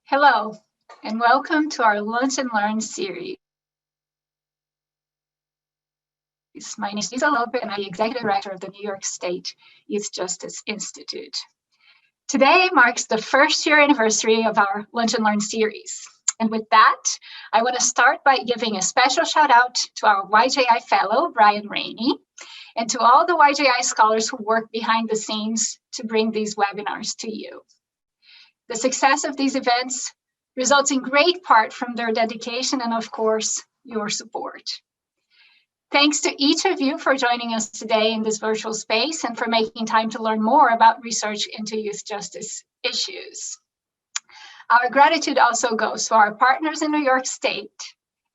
Hello, and welcome to our Lunch and Learn series. My name is Lisa Lope, and I'm the Executive Director of the New York State Youth Justice Institute. Today marks the first year anniversary of our Lunch and Learn series. And with that, I want to start by giving a special shout out to our YJI Fellow, Brian Rainey, and to all the YJI scholars who work behind the scenes to bring these webinars to you. The success of these events results in great part from their dedication and, of course, your support. Thanks to each of you for joining us today in this virtual space and for making time to learn more about research into youth justice issues. Our gratitude also goes to our partners in New York State,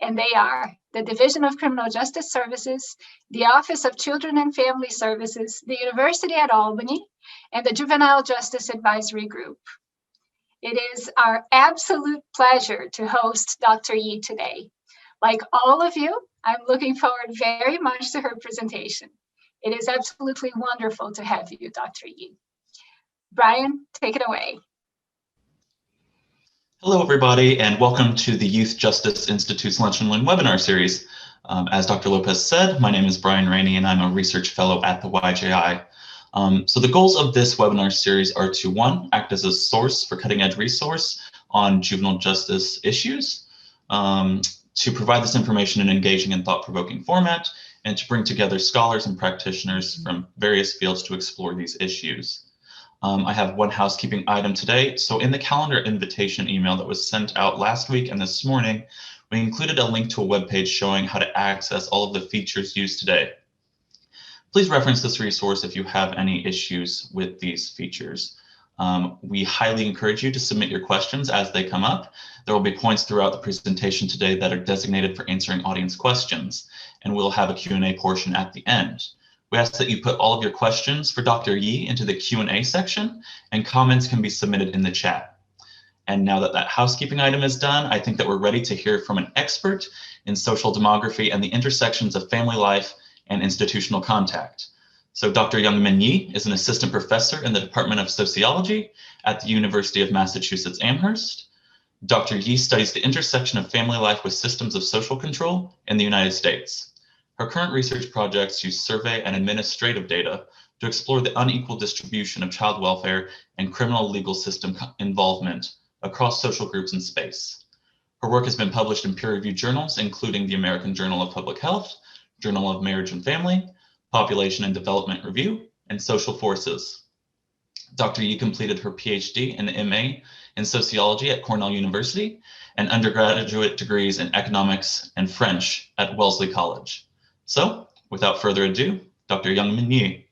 and they are the Division of Criminal Justice Services, the Office of Children and Family Services, the University at Albany, and the Juvenile Justice Advisory Group. It is our absolute pleasure to host Dr. Yi today. Like all of you, I'm looking forward very much to her presentation. It is absolutely wonderful to have you, Dr. Yi. Brian, take it away. Hello, everybody, and welcome to the Youth Justice Institute's Lunch and Learn webinar series. As Dr. Lopez said, my name is Brian Rainey, and I'm a research fellow at the YJI. So the goals of this webinar series are to, one, act as a source for cutting-edge resource on juvenile justice issues, to provide this information in an engaging and thought-provoking format, and to bring together scholars and practitioners from various fields to explore these issues. I have one housekeeping item today. So in the calendar invitation email that was sent out last week and this morning, we included a link to a webpage showing how to access all of the features used today. Please reference this resource if you have any issues with these features. We highly encourage you to submit your questions as they come up. There will be points throughout the presentation today that are designated for answering audience questions, and we'll have a Q&A portion at the end. We ask that you put all of your questions for Dr. Yi into the Q&A section, and comments can be submitted in the chat. And now that that housekeeping item is done, I think that we're ready to hear from an expert in social demography and the intersections of family life and institutional contact. So Dr. Youngmin Yi is an assistant professor in the Department of Sociology at the University of Massachusetts Amherst. Dr. Yi studies the intersection of family life with systems of social control in the United States. Her current research projects use survey and administrative data to explore the unequal distribution of child welfare and criminal legal system involvement across social groups in space. Her work has been published in peer-reviewed journals, including the American Journal of Public Health, Journal of Marriage and Family, Population and Development Review, and Social Forces. Dr. Yi completed her PhD and MA in sociology at Cornell University and undergraduate degrees in economics and French at Wellesley College. So, without further ado, Dr. Youngmin Yi.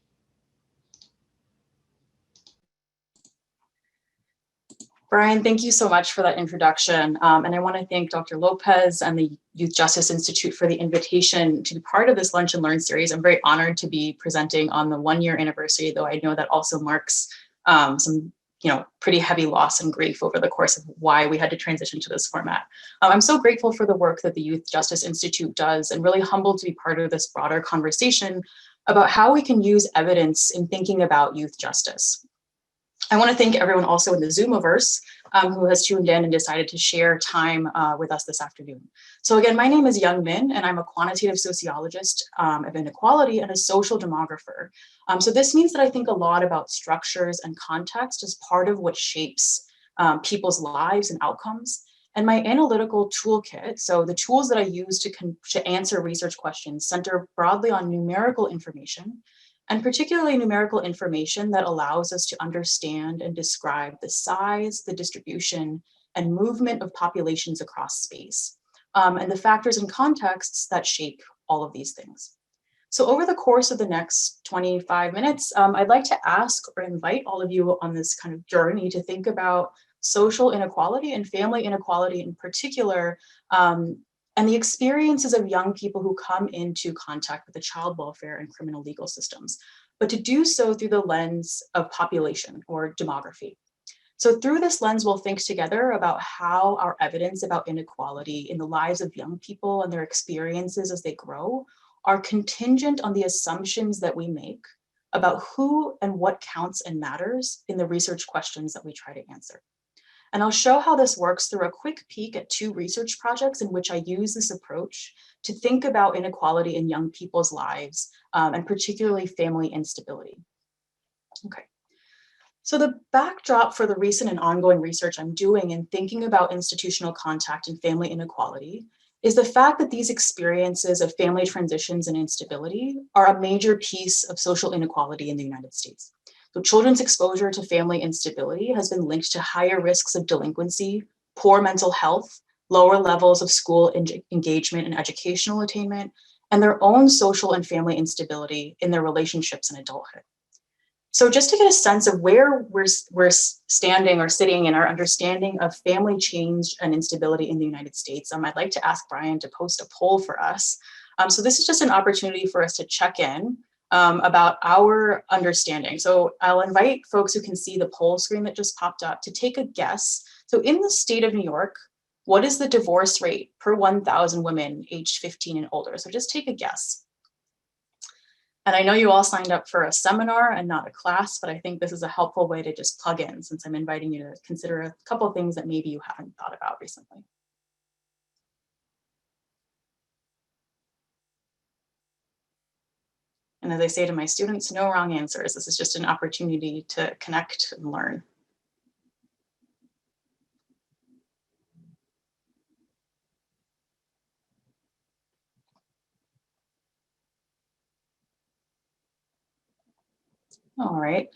Brian, thank you so much for that introduction. And I want to thank Dr. Lopez and the Youth Justice Institute for the invitation to be part of this Lunch and Learn series. I'm very honored to be presenting on the one-year anniversary, though I know that also marks some pretty heavy loss and grief over the course of why we had to transition to this format. I'm so grateful for the work that the Youth Justice Institute does and really humbled to be part of this broader conversation about how we can use evidence in thinking about youth justice. I want to thank everyone also in the Zoomiverse who has tuned in and decided to share time with us this afternoon. So again, my name is Youngmin, and I'm a quantitative sociologist of inequality and a social demographer. So this means that I think a lot about structures and context as part of what shapes people's lives and outcomes. And my analytical toolkit, so the tools that I use to answer research questions, center broadly on numerical information, and particularly numerical information that allows us to understand and describe the size, the distribution, and movement of populations across space, and the factors and contexts that shape all of these things. So over the course of the next 25 minutes, I'd like to ask or invite all of you on this kind of journey to think about social inequality and family inequality in particular, and the experiences of young people who come into contact with the child welfare and criminal legal systems, but to do so through the lens of population or demography. So through this lens, we'll think together about how our evidence about inequality in the lives of young people and their experiences as they grow are contingent on the assumptions that we make about who and what counts and matters in the research questions that we try to answer. And I'll show how this works through a quick peek at 2 research projects in which I use this approach to think about inequality in young people's lives, and particularly family instability. Okay. So the backdrop for the recent and ongoing research I'm doing in thinking about institutional contact and family inequality is the fact that these experiences of family transitions and instability are a major piece of social inequality in the United States. So children's exposure to family instability has been linked to higher risks of delinquency, poor mental health, lower levels of school engagement and educational attainment, and their own social and family instability in their relationships in adulthood. So just to get a sense of where we're standing or sitting in our understanding of family change and instability in the United States, I'd like to ask Brian to post a poll for us. So this is just an opportunity for us to check in about our understanding. So I'll invite folks who can see the poll screen that just popped up to take a guess. So in the state of New York, what is the divorce rate per 1,000 women aged 15 and older? So just take a guess. And I know you all signed up for a seminar and not a class, but I think this is a helpful way to just plug in, since I'm inviting you to consider a couple of things that maybe you haven't thought about recently. And as I say to my students, no wrong answers. This is just an opportunity to connect and learn. All right.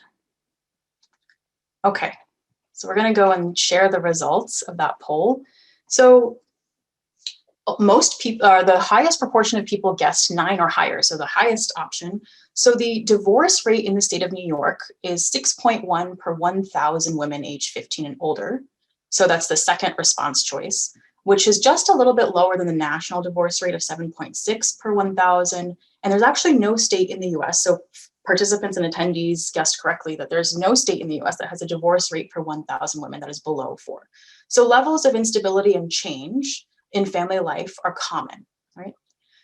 Okay, so we're going to go and share the results of that poll. So most people, the highest proportion of people guessed 9 or higher, so the highest option. So the divorce rate in the state of New York is 6.1 per 1,000 women aged 15 and older. So that's the second response choice, which is just a little bit lower than the national divorce rate of 7.6 per 1,000. And there's actually no state in the US, so participants and attendees guessed correctly that there's no state in the US that has a divorce rate per 1,000 women that is below 4. So levels of instability and change in family life are common, right?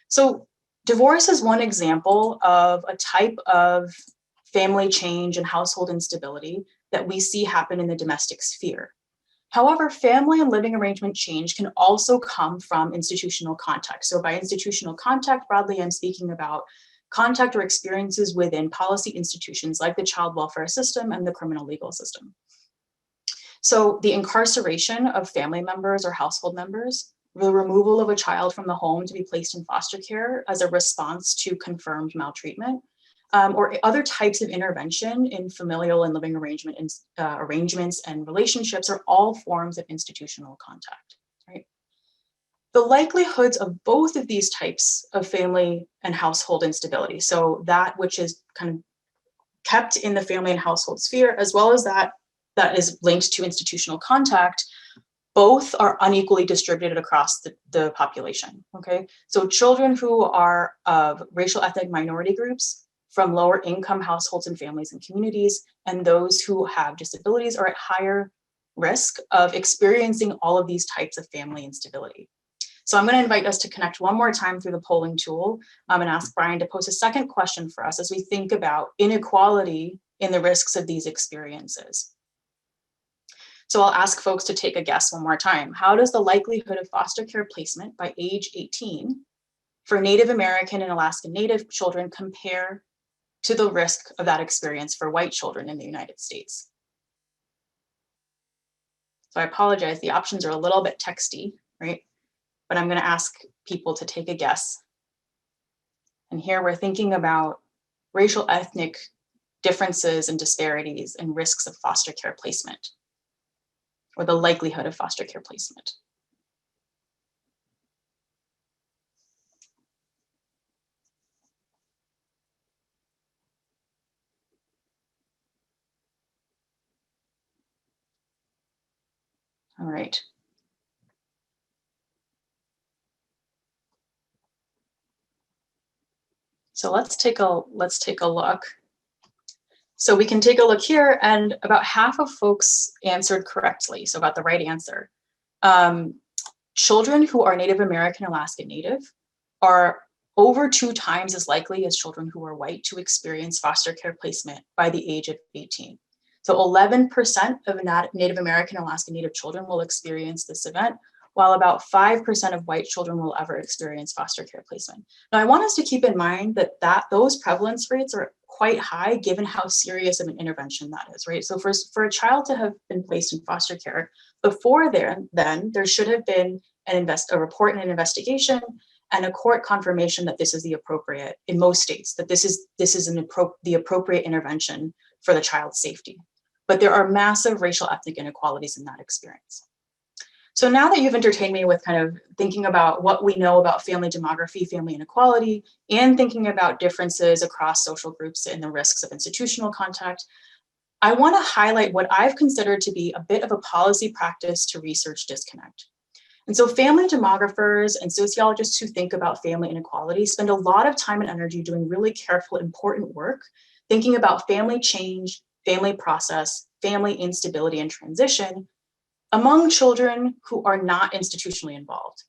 So divorce is one example of a type of family change and household instability that we see happen in the domestic sphere. However, family and living arrangement change can also come from institutional contact. So by institutional contact, broadly, I'm speaking about contact or experiences within policy institutions like the child welfare system and the criminal legal system. So the incarceration of family members or household members, the removal of a child from the home to be placed in foster care as a response to confirmed maltreatment, or other types of intervention in familial and living arrangement arrangements and relationships are all forms of institutional contact, right? The likelihoods of both of these types of family and household instability, so that which is kind of kept in the family and household sphere, as well as that is linked to institutional contact, both are unequally distributed across the population, okay? So children who are of racial ethnic minority groups, from lower income households and families and communities, and those who have disabilities are at higher risk of experiencing all of these types of family instability. So I'm going to invite us to connect one more time through the polling tool and ask Brian to pose a second question for us as we think about inequality in the risks of these experiences. So I'll ask folks to take a guess one more time. How does the likelihood of foster care placement by age 18 for Native American and Alaskan Native children compare to the risk of that experience for white children in the United States? So I apologize, the options are a little bit texty, right? But I'm going to ask people to take a guess. And here we're thinking about racial ethnic differences and disparities and risks of foster care placement, or the likelihood of foster care placement. All right. So let's take a look. So we can take a look here, and about half of folks answered correctly, so about the right answer. Children who are Native American, Alaskan Native are over 2 times as likely as children who are white to experience foster care placement by the age of 18. So 11% of Native American Alaska Native children will experience this event, while about 5% of white children will ever experience foster care placement. Now, I want us to keep in mind that those prevalence rates are quite high given how serious of an intervention that is, right? So for a child to have been placed in foster care, before then there should have been a report and an investigation and a court confirmation that this is the appropriate, in most states, that this is the appropriate intervention for the child's safety. But there are massive racial ethnic inequalities in that experience. So now that you've entertained me with kind of thinking about what we know about family demography, family inequality, and thinking about differences across social groups and the risks of institutional contact, I want to highlight what I've considered to be a bit of a policy practice to research disconnect. And so family demographers and sociologists who think about family inequality spend a lot of time and energy doing really careful, important work, thinking about family change, family process, family instability and transition among children who are not institutionally involved.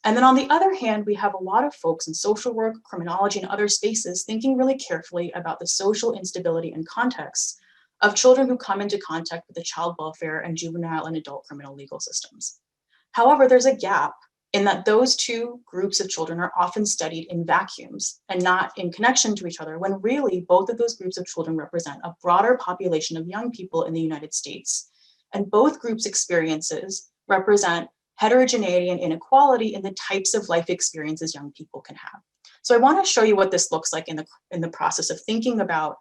And then on the other hand, we have a lot of folks in social work, criminology, and other spaces thinking really carefully about the social instability and context of children who come into contact with the child welfare and juvenile and adult criminal legal systems. However, there's a gap in that those two groups of children are often studied in vacuums and not in connection to each other, when really both of those groups of children represent a broader population of young people in the United States. And both groups' experiences represent heterogeneity and inequality in the types of life experiences young people can have. So I want to show you what this looks like in the process of thinking about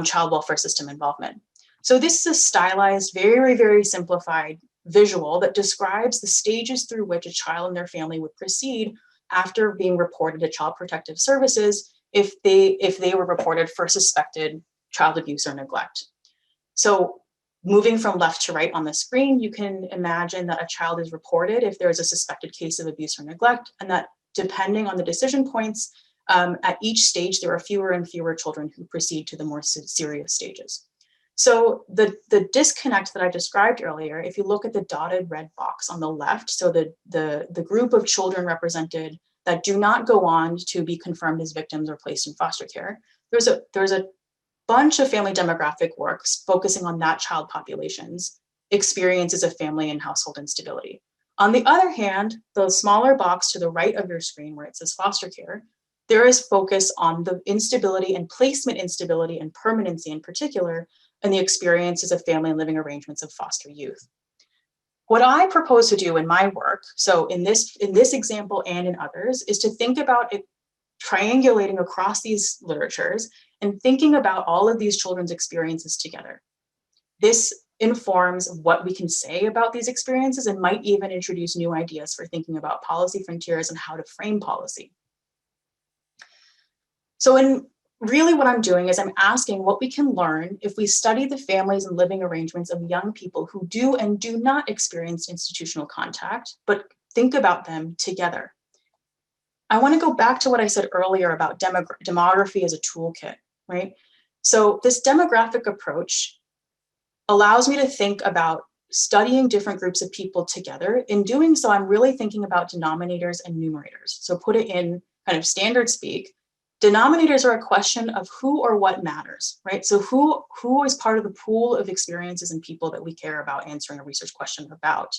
child welfare system involvement. So this is a stylized, very, very simplified visual that describes the stages through which a child and their family would proceed after being reported to Child Protective Services if they were reported for suspected child abuse or neglect. So moving from left to right on the screen, you can imagine that a child is reported if there is a suspected case of abuse or neglect, and that depending on the decision points, at each stage, there are fewer and fewer children who proceed to the more serious stages. So the disconnect that I described earlier, if you look at the dotted red box on the left, so the group of children represented that do not go on to be confirmed as victims or placed in foster care, there's a bunch of family demographic works focusing on that child population's experiences of family and household instability. On the other hand, the smaller box to the right of your screen where it says foster care, there is focus on the instability and placement instability and permanency in particular, and the experiences of family and living arrangements of foster youth. What I propose to do in my work, so in this example and in others, is to think about it triangulating across these literatures and thinking about all of these children's experiences together. This informs what we can say about these experiences and might even introduce new ideas for thinking about policy frontiers and how to frame policy. So really what I'm doing is I'm asking what we can learn if we study the families and living arrangements of young people who do and do not experience institutional contact, but think about them together. I want to go back to what I said earlier about demography as a toolkit, right? So this demographic approach allows me to think about studying different groups of people together. In doing so, I'm really thinking about denominators and numerators. So put it in kind of standard speak. Denominators are a question of who or what matters, right? So who is part of the pool of experiences and people that we care about answering a research question about.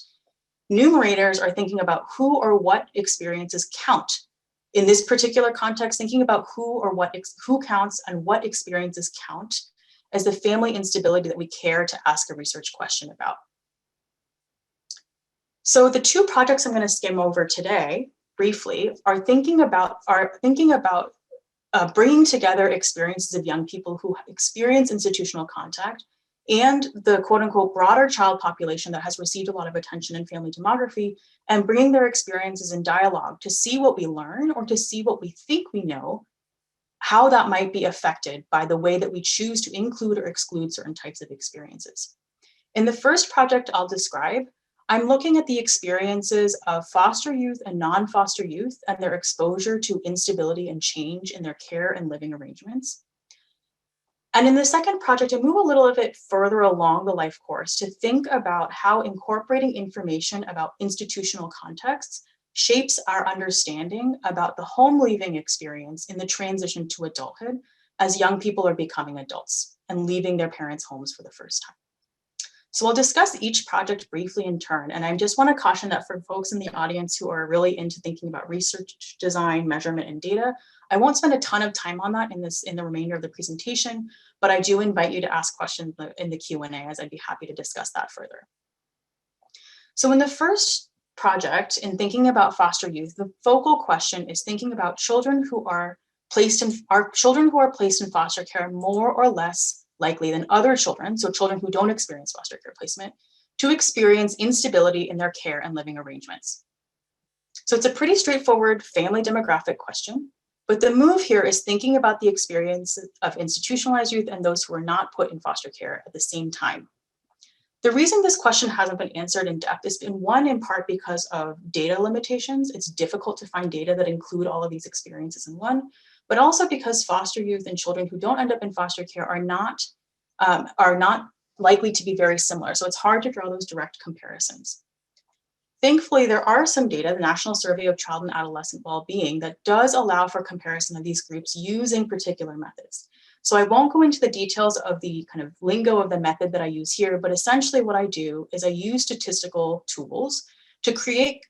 Numerators are thinking about who or what experiences count. In this particular context, thinking about who counts and what experiences count as the family instability that we care to ask a research question about. So the two projects I'm going to skim over today briefly are thinking about bringing together experiences of young people who experience institutional contact and the quote unquote broader child population that has received a lot of attention in family demography, and bringing their experiences in dialogue to see what we learn or to see what we think we know, how that might be affected by the way that we choose to include or exclude certain types of experiences. In the first project I'll describe, I'm looking at the experiences of foster youth and non-foster youth and their exposure to instability and change in their care and living arrangements. And in the second project, I move a little bit further along the life course to think about how incorporating information about institutional contexts shapes our understanding about the home leaving experience in the transition to adulthood as young people are becoming adults. and leaving their parents' homes for the first time. So I'll discuss each project briefly in turn, and I just want to caution that for folks in the audience who are really into thinking about research, design, measurement, and data, I won't spend a ton of time on that in the remainder of the presentation, but I do invite you to ask questions in the Q&A, as I'd be happy to discuss that further. So in the first project, in thinking about foster youth, the focal question is thinking about children who are placed in foster care more or less likely than other children, so children who don't experience foster care placement, to experience instability in their care and living arrangements. So it's a pretty straightforward family demographic question, but the move here is thinking about the experience of institutionalized youth and those who are not put in foster care at the same time. The reason this question hasn't been answered in depth is in part because of data limitations. It's difficult to find data that include all of these experiences in one, but also because foster youth and children who don't end up in foster care are not likely to be very similar. So it's hard to draw those direct comparisons. Thankfully, there are some data, the National Survey of Child and Adolescent Wellbeing, that does allow for comparison of these groups using particular methods. So I won't go into the details of the kind of lingo of the method that I use here, but essentially what I do is I use statistical tools to create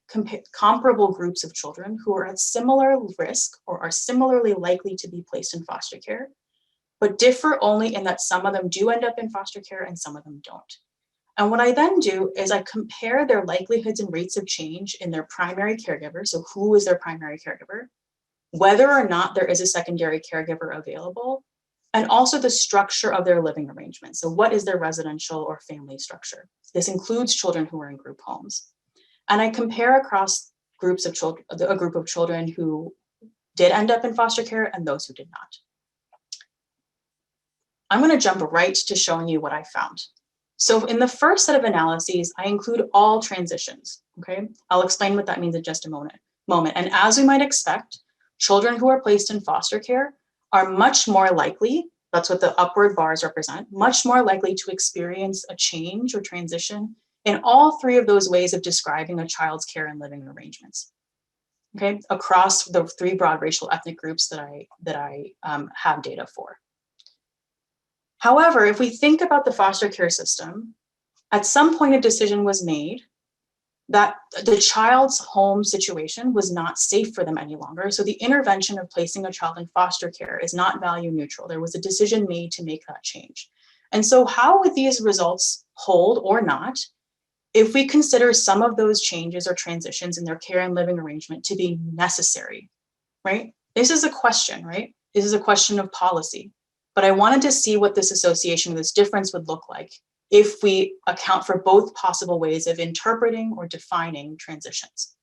comparable groups of children who are at similar risk or are similarly likely to be placed in foster care, but differ only in that some of them do end up in foster care and some of them don't. And what I then do is I compare their likelihoods and rates of change in their primary caregiver, so who is their primary caregiver, whether or not there is a secondary caregiver available, and also the structure of their living arrangement. So what is their residential or family structure? This includes children who are in group homes. And I compare across groups of children, a group of children who did end up in foster care and those who did not. I'm going to jump right to showing you what I found. So in the first set of analyses, I include all transitions, okay? I'll explain what that means in just a moment. And as we might expect, children who are placed in foster care are much more likely, that's what the upward bars represent, much more likely to experience a change or transition in all three of those ways of describing a child's care and living arrangements, okay, across the three broad racial ethnic groups that I have data for. However, if we think about the foster care system, at some point a decision was made that the child's home situation was not safe for them any longer. So the intervention of placing a child in foster care is not value neutral. There was a decision made to make that change. And so how would these results hold or not if we consider some of those changes or transitions in their care and living arrangement to be necessary, right? This is a question, right? This is a question of policy. But I wanted to see what this association, this difference would look like if we account for both possible ways of interpreting or defining transitions.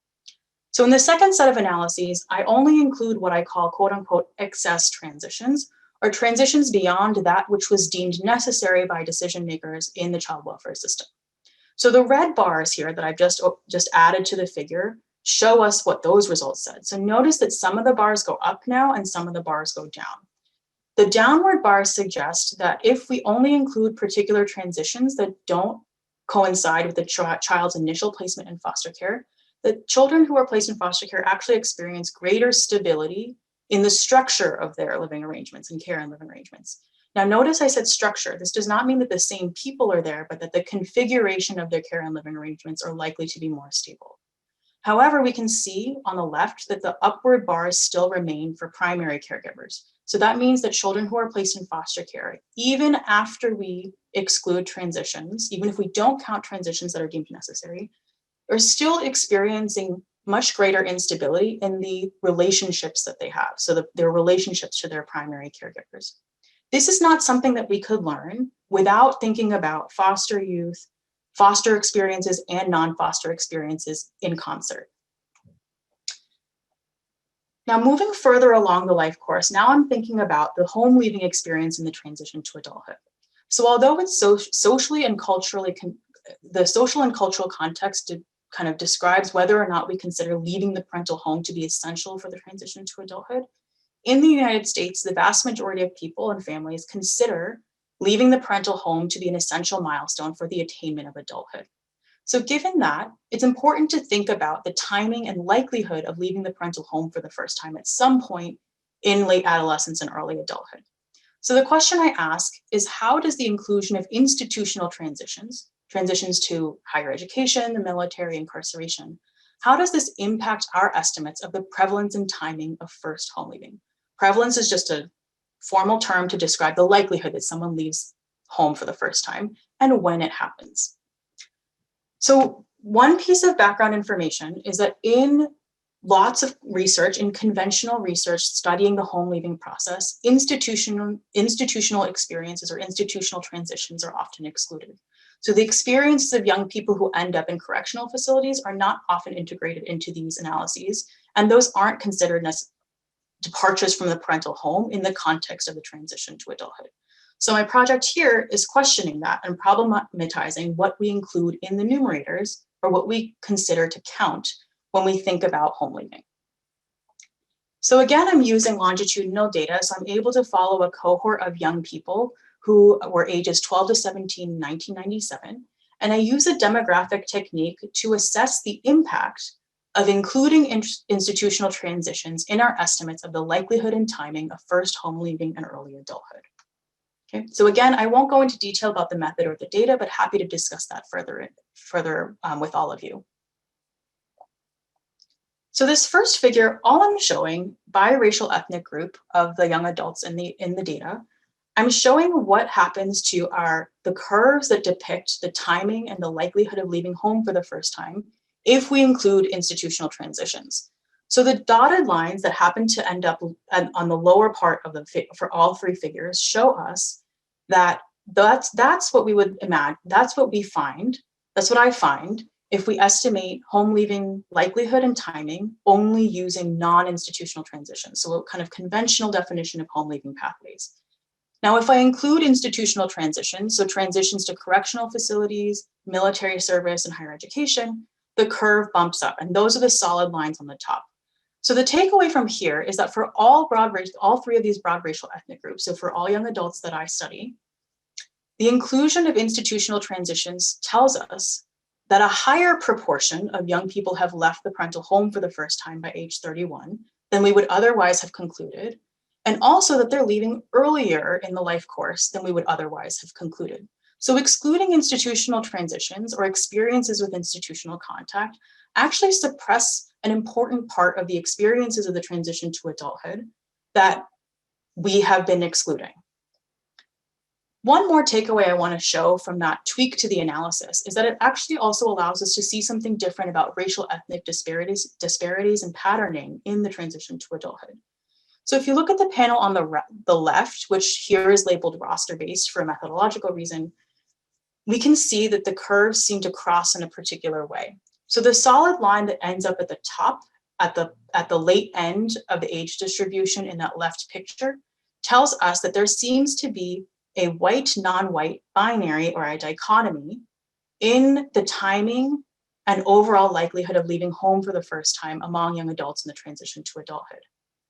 So in the second set of analyses, I only include what I call quote unquote excess transitions, or transitions beyond that which was deemed necessary by decision makers in the child welfare system. So the red bars here that I've just added to the figure show us what those results said. So notice that some of the bars go up now and some of the bars go down. The downward bars suggest that if we only include particular transitions that don't coincide with the child's initial placement in foster care, the children who are placed in foster care actually experience greater stability in the structure of their living arrangements and care and living arrangements. Now, notice I said structure. This does not mean that the same people are there, but that the configuration of their care and living arrangements are likely to be more stable. However, we can see on the left that the upward bars still remain for primary caregivers. So that means that children who are placed in foster care, even after we exclude transitions, even if we don't count transitions that are deemed necessary, are still experiencing much greater instability in the relationships that they have. So their relationships to their primary caregivers. This is not something that we could learn without thinking about foster youth, foster experiences, and non-foster experiences in concert. Now, moving further along the life course, now I'm thinking about the home leaving experience in the transition to adulthood. So although it's socially and culturally, the social and cultural context kind of describes whether or not we consider leaving the parental home to be essential for the transition to adulthood, in the United States, the vast majority of people and families consider leaving the parental home to be an essential milestone for the attainment of adulthood. So given that, it's important to think about the timing and likelihood of leaving the parental home for the first time at some point in late adolescence and early adulthood. So the question I ask is, how does the inclusion of institutional transitions to higher education, the military, incarceration, how does this impact our estimates of the prevalence and timing of first home leaving? Prevalence is just a formal term to describe the likelihood that someone leaves home for the first time and when it happens. So one piece of background information is that in lots of research, in conventional research studying the home leaving process, institutional experiences or institutional transitions are often excluded. So the experiences of young people who end up in correctional facilities are not often integrated into these analyses, and those aren't considered as departures from the parental home in the context of the transition to adulthood. So my project here is questioning that and problematizing what we include in the numerators or what we consider to count when we think about home leaving. So again, I'm using longitudinal data, so I'm able to follow a cohort of young people who were ages 12 to 17 in 1997, and I use a demographic technique to assess the impact of including institutional transitions in our estimates of the likelihood and timing of first home leaving and early adulthood. Okay, so again, I won't go into detail about the method or the data, but happy to discuss that further with all of you. So this first figure, all I'm showing by racial ethnic group of the young adults in the data, I'm showing what happens to the curves that depict the timing and the likelihood of leaving home for the first time if we include institutional transitions. So the dotted lines that happen to end up on the lower part of for all three figures show us that that's what we would imagine, that's what we find, that's what I find if we estimate home leaving likelihood and timing only using non-institutional transitions, so a kind of conventional definition of home leaving pathways. Now, if I include institutional transitions, so transitions to correctional facilities, military service, and higher education, the curve bumps up, and those are the solid lines on the top. So the takeaway from here is that for all three of these broad racial ethnic groups, so for all young adults that I study, the inclusion of institutional transitions tells us that a higher proportion of young people have left the parental home for the first time by age 31 than we would otherwise have concluded, and also that they're leaving earlier in the life course than we would otherwise have concluded. So excluding institutional transitions or experiences with institutional contact actually suppress an important part of the experiences of the transition to adulthood that we have been excluding. One more takeaway I want to show from that tweak to the analysis is that it actually also allows us to see something different about racial ethnic disparities and patterning in the transition to adulthood. So if you look at the panel on the left, which here is labeled roster-based for a methodological reason, we can see that the curves seem to cross in a particular way. So the solid line that ends up at the top, at the late end of the age distribution in that left picture, tells us that there seems to be a white, non-white binary or a dichotomy in the timing and overall likelihood of leaving home for the first time among young adults in the transition to adulthood.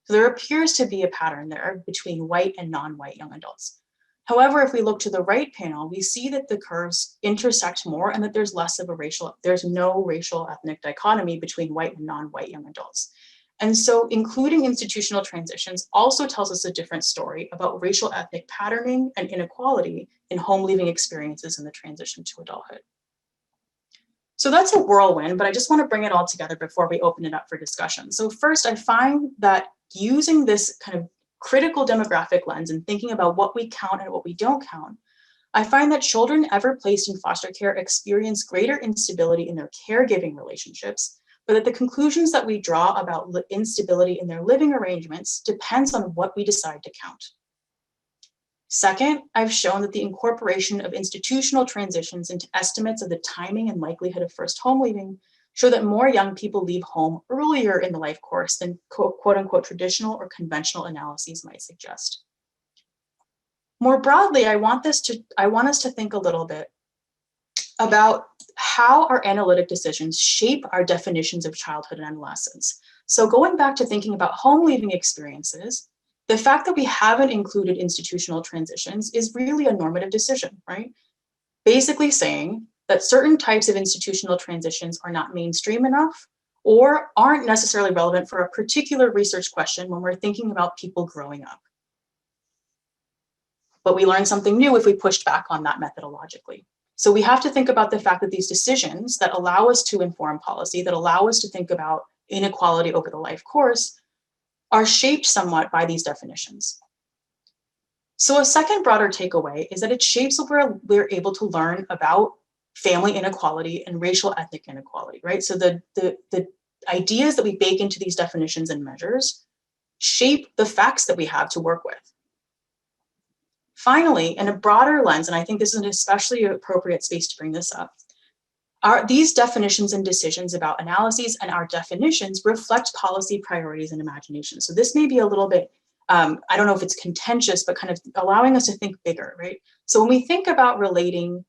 So there appears to be a pattern there between white and non-white young adults. However, if we look to the right panel, we see that the curves intersect more and that there's no racial ethnic dichotomy between white and non-white young adults. And so including institutional transitions also tells us a different story about racial ethnic patterning and inequality in home leaving experiences in the transition to adulthood. So that's a whirlwind, but I just want to bring it all together before we open it up for discussion. So first, I find that using this kind of critical demographic lens and thinking about what we count and what we don't count, I find that children ever placed in foster care experience greater instability in their caregiving relationships, but that the conclusions that we draw about instability in their living arrangements depends on what we decide to count. Second, I've shown that the incorporation of institutional transitions into estimates of the timing and likelihood of first home leaving show that more young people leave home earlier in the life course than quote unquote traditional or conventional analyses might suggest. More broadly, I want us to think a little bit about how our analytic decisions shape our definitions of childhood and adolescence. So going back to thinking about home leaving experiences, the fact that we haven't included institutional transitions is really a normative decision, right? Basically saying that certain types of institutional transitions are not mainstream enough or aren't necessarily relevant for a particular research question when we're thinking about people growing up. but we learn something new if we pushed back on that methodologically. So we have to think about the fact that these decisions that allow us to inform policy, that allow us to think about inequality over the life course, are shaped somewhat by these definitions. So a second broader takeaway is that it shapes where we're able to learn about family inequality and racial ethnic inequality, right? So the ideas that we bake into these definitions and measures shape the facts that we have to work with. Finally, in a broader lens, and I think this is an especially appropriate space to bring this up, these definitions and decisions about analyses and our definitions reflect policy priorities and imagination. So this may be a little bit, I don't know if it's contentious, but kind of allowing us to think bigger, right? So when we think about relating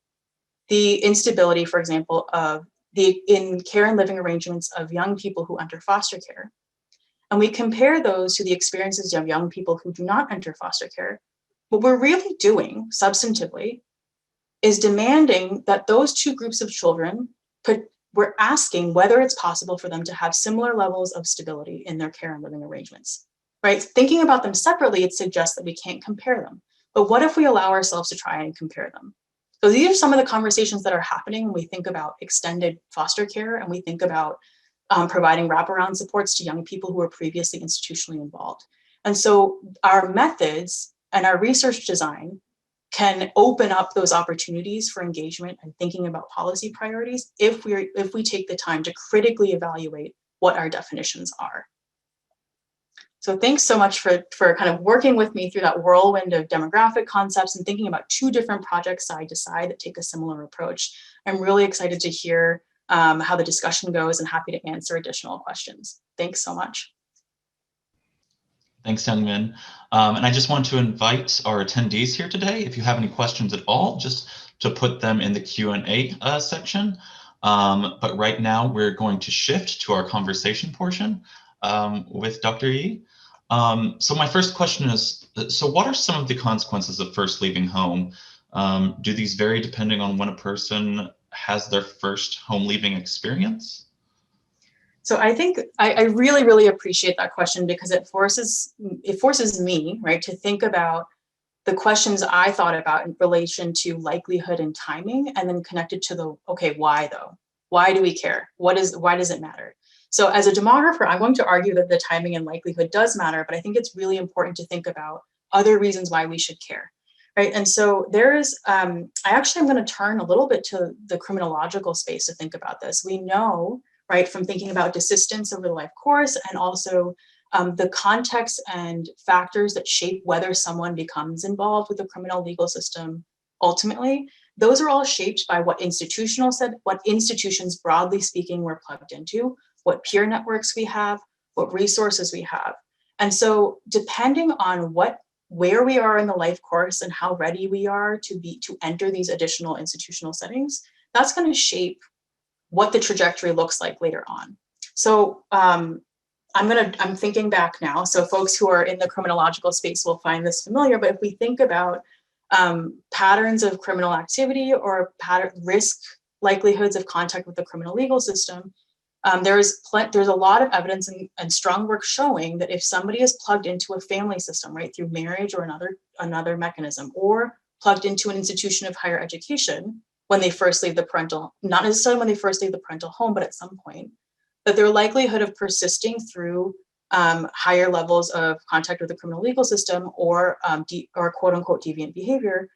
the instability, for example, of in care and living arrangements of young people who enter foster care, and we compare those to the experiences of young people who do not enter foster care, what we're really doing substantively is demanding that those two groups of children, we're asking whether it's possible for them to have similar levels of stability in their care and living arrangements, right? Thinking about them separately, it suggests that we can't compare them. But what if we allow ourselves to try and compare them? So these are some of the conversations that are happening when we think about extended foster care and we think about providing wraparound supports to young people who were previously institutionally involved. And so our methods and our research design can open up those opportunities for engagement and thinking about policy priorities if we take the time to critically evaluate what our definitions are. So thanks so much for kind of working with me through that whirlwind of demographic concepts and thinking about two different projects side to side that take a similar approach. I'm really excited to hear how the discussion goes and happy to answer additional questions. Thanks so much. Thanks, Youngmin. And I just want to invite our attendees here today, if you have any questions at all, just to put them in the Q&A section. But right now we're going to shift to our conversation portion with Dr. Yi. So my first question is, so what are some of the consequences of first leaving home? Do these vary depending on when a person has their first home leaving experience? So I think I really, really appreciate that question because it forces me, right, to think about the questions I thought about in relation to likelihood and timing, and then connected to the, okay, why though? Why do we care? Why does it matter? So as a demographer, I'm going to argue that the timing and likelihood does matter, but I think it's really important to think about other reasons why we should care, right? And so there's, I actually am going to turn a little bit to the criminological space to think about this. We know, right, from thinking about desistance over the life course and also the context and factors that shape whether someone becomes involved with the criminal legal system ultimately, those are all shaped by what institutions broadly speaking we're plugged into, what peer networks we have, what resources we have. And so depending on where we are in the life course and how ready we are to enter these additional institutional settings, that's going to shape what the trajectory looks like later on. So I'm thinking back now. So folks who are in the criminological space will find this familiar, but if we think about patterns of criminal activity or risk likelihoods of contact with the criminal legal system, there's a lot of evidence and strong work showing that if somebody is plugged into a family system, right, through marriage or another mechanism, or plugged into an institution of higher education, when they first leave the parental, not necessarily when they first leave the parental home, but at some point, that their likelihood of persisting through higher levels of contact with the criminal legal system or quote unquote deviant behavior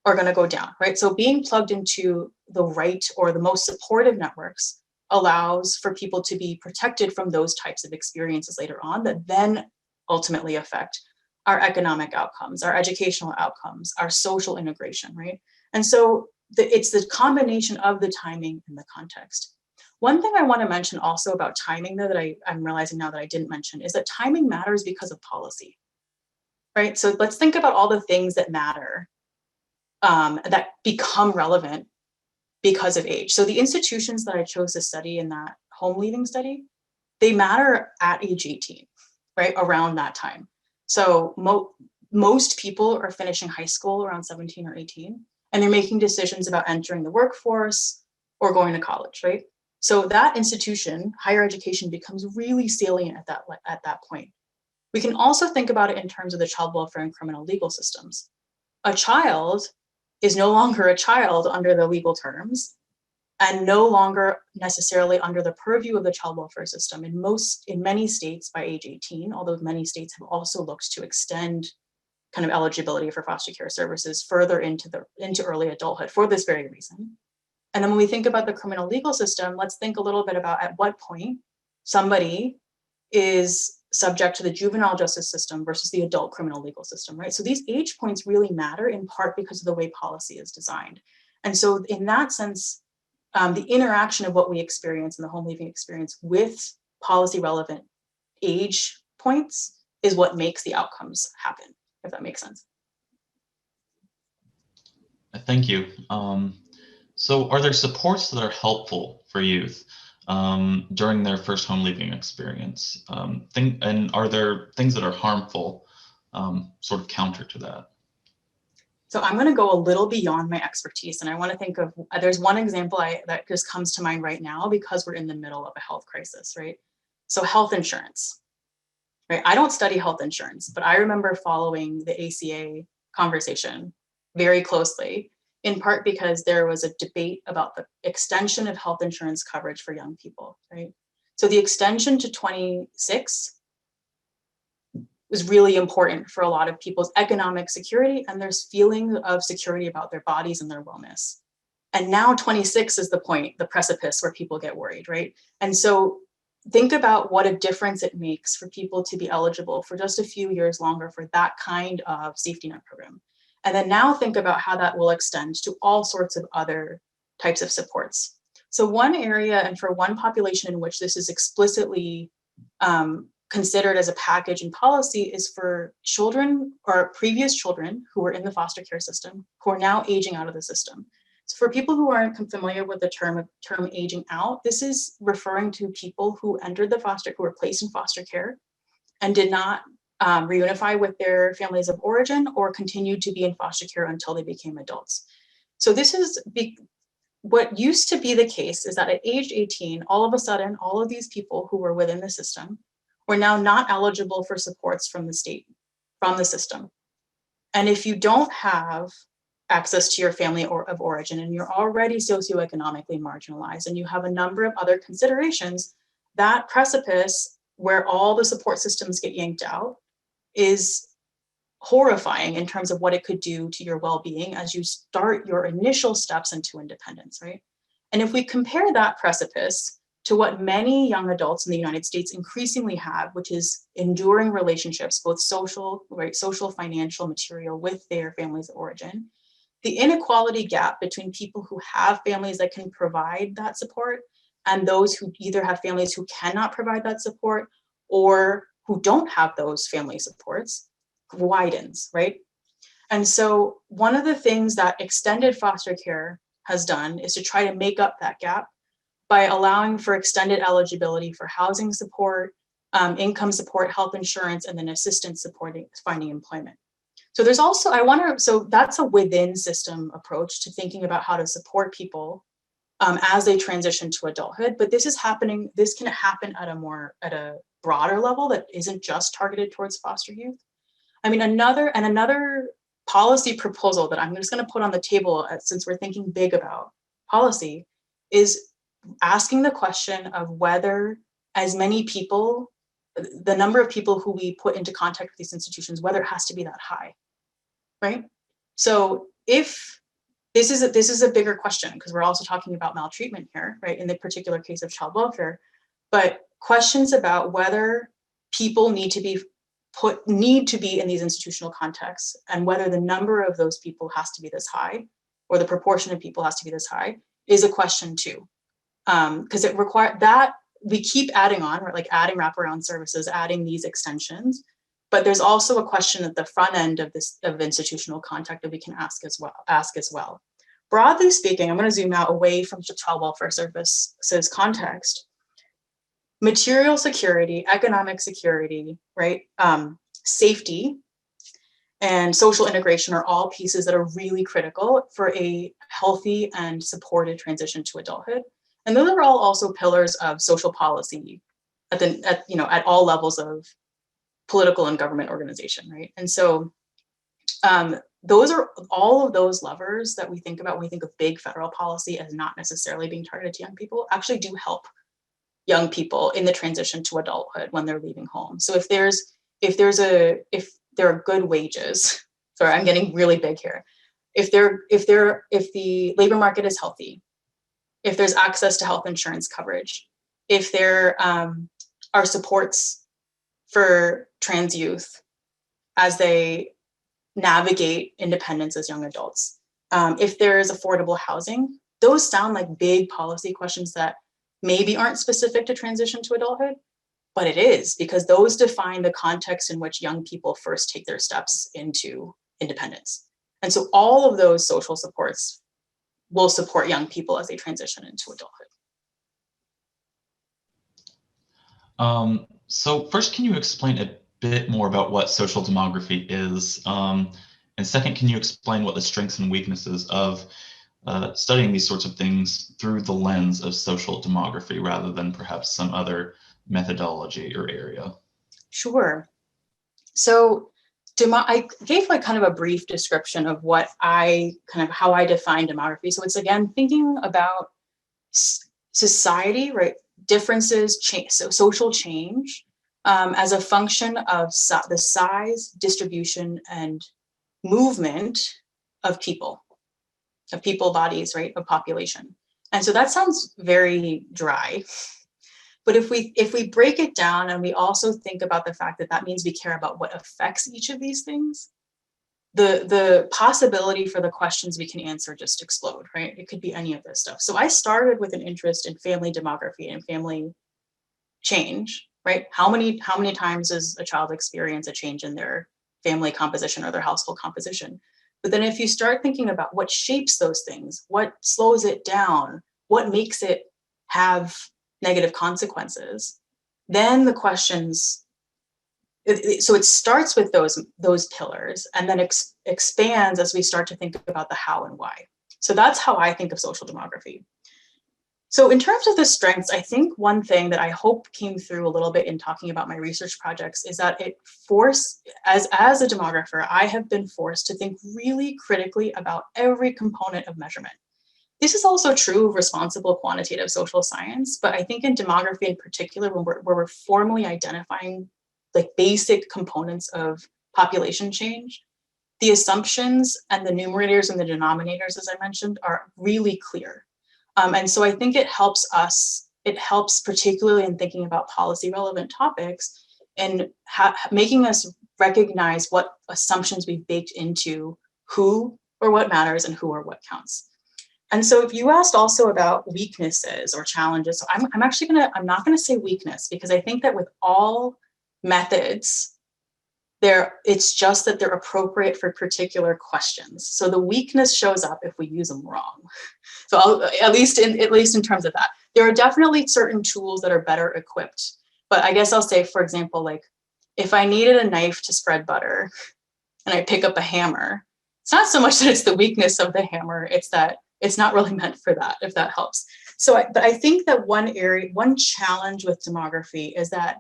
are going to go down, right? So being plugged into the right or the most supportive networks allows for people to be protected from those types of experiences later on that then ultimately affect our economic outcomes, our educational outcomes, our social integration, right? And so it's the combination of the timing and the context. One thing I want to mention also about timing, though, that I'm realizing now that I didn't mention, is that timing matters because of policy, right? So let's think about all the things that matter, that become relevant because of age. So the institutions that I chose to study in that home leaving study, they matter at age 18, right? Around that time. So most people are finishing high school around 17 or 18, and they're making decisions about entering the workforce or going to college, right? So that institution, higher education, becomes really salient at that point. We can also think about it in terms of the child welfare and criminal legal systems. a child is no longer a child under the legal terms and no longer necessarily under the purview of the child welfare system. In many states by age 18, although many states have also looked to extend kind of eligibility for foster care services further into early adulthood for this very reason. And then when we think about the criminal legal system, let's think a little bit about at what point somebody is subject to the juvenile justice system versus the adult criminal legal system, right? So these age points really matter in part because of the way policy is designed. And so in that sense, the interaction of what we experience in the home leaving experience with policy relevant age points is what makes the outcomes happen, if that makes sense. Thank you. So are there supports that are helpful for youth during their first home leaving experience? And are there things that are harmful, sort of counter to that? So I'm going to go a little beyond my expertise, and I want to think of, there's one example that just comes to mind right now because we're in the middle of a health crisis, right? So health insurance, right? I don't study health insurance, but I remember following the ACA conversation very closely, in part because there was a debate about the extension of health insurance coverage for young people, right? So the extension to 26 was really important for a lot of people's economic security and their feeling of security about their bodies and their wellness. And now 26 is the point, the precipice where people get worried, right? And so think about what a difference it makes for people to be eligible for just a few years longer for that kind of safety net program. And then now think about how that will extend to all sorts of other types of supports. So one area and for one population in which this is explicitly considered as a package in policy is for children or previous children who were in the foster care system, who are now aging out of the system. So for people who aren't familiar with the term aging out, this is referring to people who were placed in foster care and did not reunify with their families of origin or continued to be in foster care until they became adults. So this is what used to be the case is that at age 18, all of a sudden, all of these people who were within the system were now not eligible for supports from the state, from the system. And if you don't have access to your family of origin and you're already socioeconomically marginalized and you have a number of other considerations, that precipice where all the support systems get yanked out is horrifying in terms of what it could do to your well-being as you start your initial steps into independence, right? And if we compare that precipice to what many young adults in the United States increasingly have, which is enduring relationships, both social, right, social, financial, material, with their families of origin, the inequality gap between people who have families that can provide that support and those who either have families who cannot provide that support or who don't have those family supports widens, right? And so one of the things that extended foster care has done is to try to make up that gap by allowing for extended eligibility for housing support, income support, health insurance, and then assistance supporting finding employment. So there's also, so that's a within system approach to thinking about how to support people as they transition to adulthood. But this can happen at a broader level that isn't just targeted towards foster youth. I mean, another policy proposal that I'm just going to put on the table since we're thinking big about policy is asking the question of whether as many people, the number of people who we put into contact with these institutions, whether it has to be that high, right? So if this is a bigger question because we're also talking about maltreatment here, right? In the particular case of child welfare, but questions about whether people need to be in these institutional contexts and whether the number of those people has to be this high or the proportion of people has to be this high is a question too. Because it requires that we keep adding on, right? Like adding wraparound services, adding these extensions, but there's also a question at the front end of institutional contact that we can ask as well. Broadly speaking, I'm going to zoom out away from the child welfare services context. Material security, economic security, right? Safety and social integration are all pieces that are really critical for a healthy and supported transition to adulthood. And those are all also pillars of social policy at all levels of political and government organization, right? And so those are all of those levers that we think about when we think of big federal policy as not necessarily being targeted to young people actually do help young people in the transition to adulthood when they're leaving home. So if there are good wages, sorry, I'm getting really big here. If the labor market is healthy, if there's access to health insurance coverage, if there are supports for trans youth as they navigate independence as young adults, if there is affordable housing, those sound like big policy questions that maybe aren't specific to transition to adulthood, but it is, because those define the context in which young people first take their steps into independence. And so all of those social supports will support young people as they transition into adulthood. So first, can you explain a bit more about what social demography is? And second, can you explain what the strengths and weaknesses of studying these sorts of things through the lens of social demography rather than perhaps some other methodology or area? Sure. So I gave like kind of a brief description of what how I define demography. So it's again thinking about society, right? Differences, change, so social change as a function of the size, distribution, and movement of people bodies, right, of population. And so that sounds very dry. But if we break it down and we also think about the fact that that means we care about what affects each of these things, the possibility for the questions we can answer just explode, right? It could be any of this stuff. So I started with an interest in family demography and family change, right? How many times does a child experience a change in their family composition or their household composition? But then if you start thinking about what shapes those things, what slows it down, what makes it have negative consequences, then the questions, so it starts with those pillars and then expands as we start to think about the how and why. So that's how I think of social demography. So in terms of the strengths, I think one thing that I hope came through a little bit in talking about my research projects is that as a demographer, I have been forced to think really critically about every component of measurement. This is also true of responsible quantitative social science, but I think in demography in particular, when we're formally identifying like basic components of population change, the assumptions and the numerators and the denominators, as I mentioned, are really clear. And so I think it helps particularly in thinking about policy relevant topics and making us recognize what assumptions we've baked into who or what matters and who or what counts. And so if you asked also about weaknesses or challenges, so I'm not gonna say weakness, because I think that with all methods, it's just that they're appropriate for particular questions. So the weakness shows up if we use them wrong. So at least in terms of that, there are definitely certain tools that are better equipped. But I guess I'll say, for example, like if I needed a knife to spread butter and I pick up a hammer, it's not so much that it's the weakness of the hammer, it's that it's not really meant for that, if that helps. But I think that one challenge with demography is that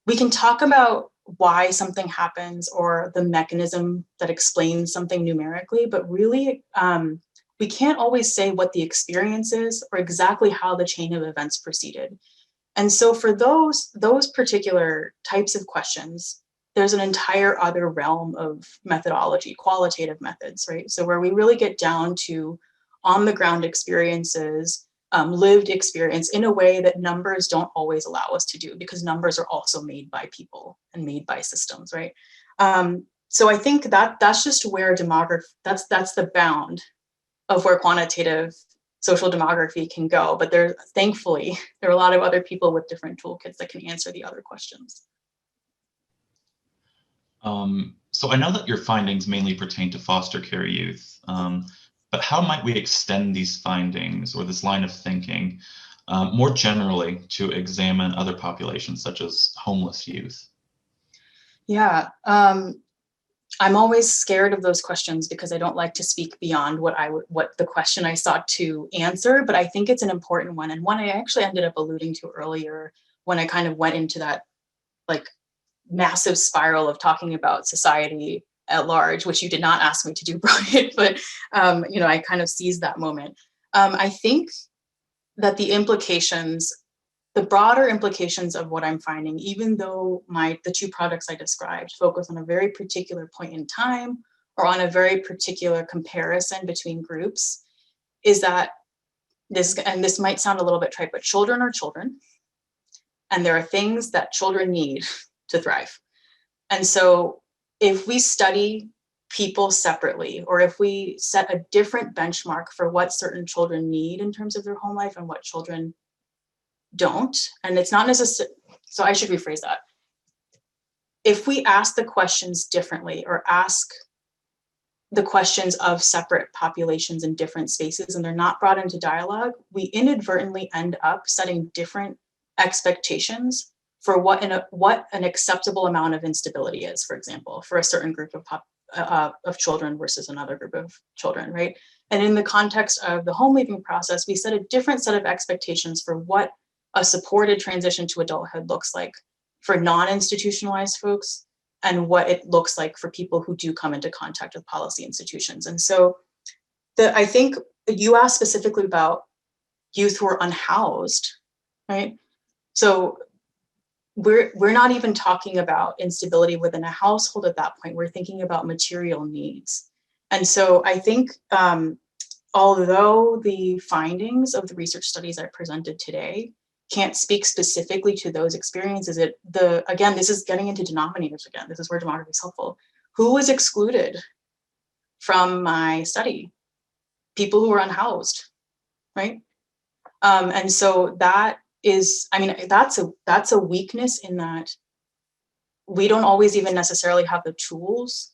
we can talk about why something happens or the mechanism that explains something numerically, but really we can't always say what the experience is or exactly how the chain of events proceeded. And so for those particular types of questions, there's an entire other realm of methodology, qualitative methods, right? So where we really get down to on the ground experiences, lived experience in a way that numbers don't always allow us to do, because numbers are also made by people and made by systems, right? So I think that's just where demography, that's the bound of where quantitative social demography can go. But thankfully, there are a lot of other people with different toolkits that can answer the other questions. So I know that your findings mainly pertain to foster care youth, but how might we extend these findings or this line of thinking more generally to examine other populations such as homeless youth? Yeah, I'm always scared of those questions because I don't like to speak beyond what the question I sought to answer, but I think it's an important one, and one I actually ended up alluding to earlier when I kind of went into that like massive spiral of talking about society at large, which you did not ask me to do, Brian, but I kind of seized that moment. I think that the broader implications of what I'm finding, even though the two projects I described focus on a very particular point in time or on a very particular comparison between groups, is that this might sound a little bit trite, but children are children, and there are things that children need to thrive. And so if we study people separately, or if we set a different benchmark for what certain children need in terms of their home life and what children don't, and it's not necessarily, so I should rephrase that. If we ask the questions differently, or ask the questions of separate populations in different spaces, and they're not brought into dialogue, we inadvertently end up setting different expectations for what an acceptable amount of instability is, for example, for a certain group of children versus another group of children, right? And in the context of the home leaving process, we set a different set of expectations for what a supported transition to adulthood looks like for non-institutionalized folks, and what it looks like for people who do come into contact with policy institutions. And so I think you asked specifically about youth who are unhoused, right? So we're not even talking about instability within a household at that point. We're thinking about material needs. And so I think although the findings of the research studies I presented today can't speak specifically to those experiences, again, this is getting into denominators again. This is where demography is helpful. Who was excluded from my study? People who were unhoused, right? And so that is, that's a weakness in that we don't always even necessarily have the tools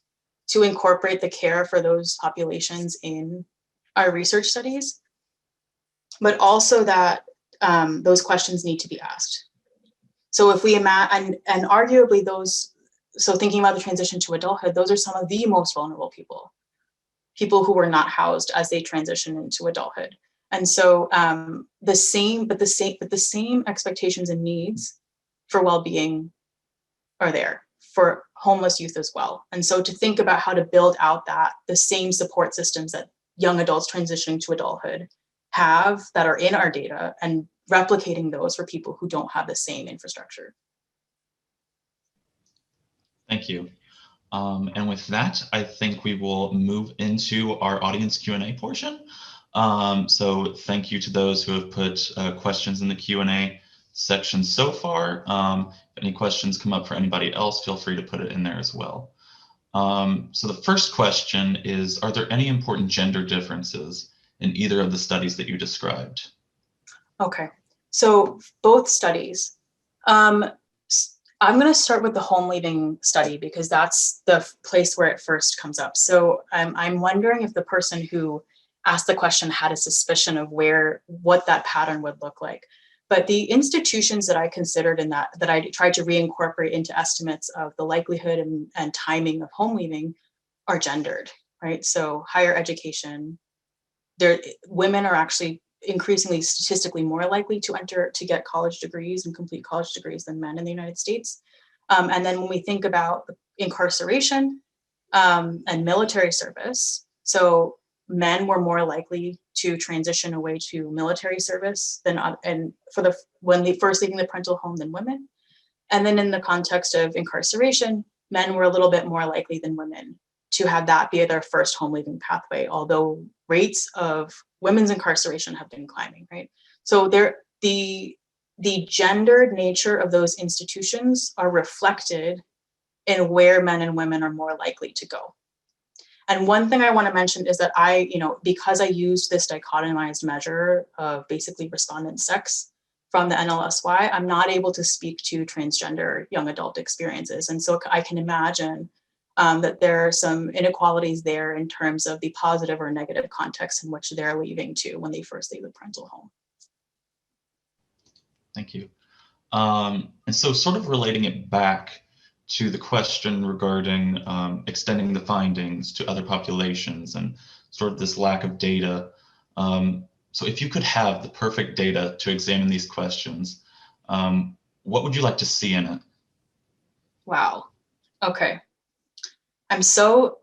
to incorporate the care for those populations in our research studies, but also that those questions need to be asked. So if we imagine, and arguably so thinking about the transition to adulthood, those are some of the most vulnerable people who were not housed as they transition into adulthood. And so the same expectations and needs for well-being are there for homeless youth as well. And so to think about how to build out the same support systems that young adults transitioning to adulthood have that are in our data, and replicating those for people who don't have the same infrastructure. Thank you. And with that, I think we will move into our audience Q&A portion. So thank you to those who have put questions in the Q&A section so far. If any questions come up for anybody else, feel free to put it in there as well. So the first question is, are there any important gender differences in either of the studies that you described? Okay, so both studies. I'm going to start with the home leaving study because that's the place where it first comes up. So I'm wondering if the person who asked the question had a suspicion of what that pattern would look like. But the institutions that I considered in that I tried to reincorporate into estimates of the likelihood and timing of home leaving are gendered, right? So higher education, women are actually increasingly statistically more likely to get college degrees and complete college degrees than men in the United States. And then when we think about incarceration and military service, so men were more likely to transition away to military service when they first leaving the parental home than women. And then in the context of incarceration, men were a little bit more likely than women to have that be their first home leaving pathway, although rates of women's incarceration have been climbing, right? So the gendered nature of those institutions are reflected in where men and women are more likely to go. And one thing I want to mention is that because I used this dichotomized measure of basically respondent sex from the NLSY, I'm not able to speak to transgender young adult experiences. And so I can imagine that there are some inequalities there in terms of the positive or negative context in which they're leaving to when they first leave the parental home. Thank you. And so sort of relating it back to the question regarding extending the findings to other populations and sort of this lack of data. So if you could have the perfect data to examine these questions, what would you like to see in it? Wow. Okay. I'm so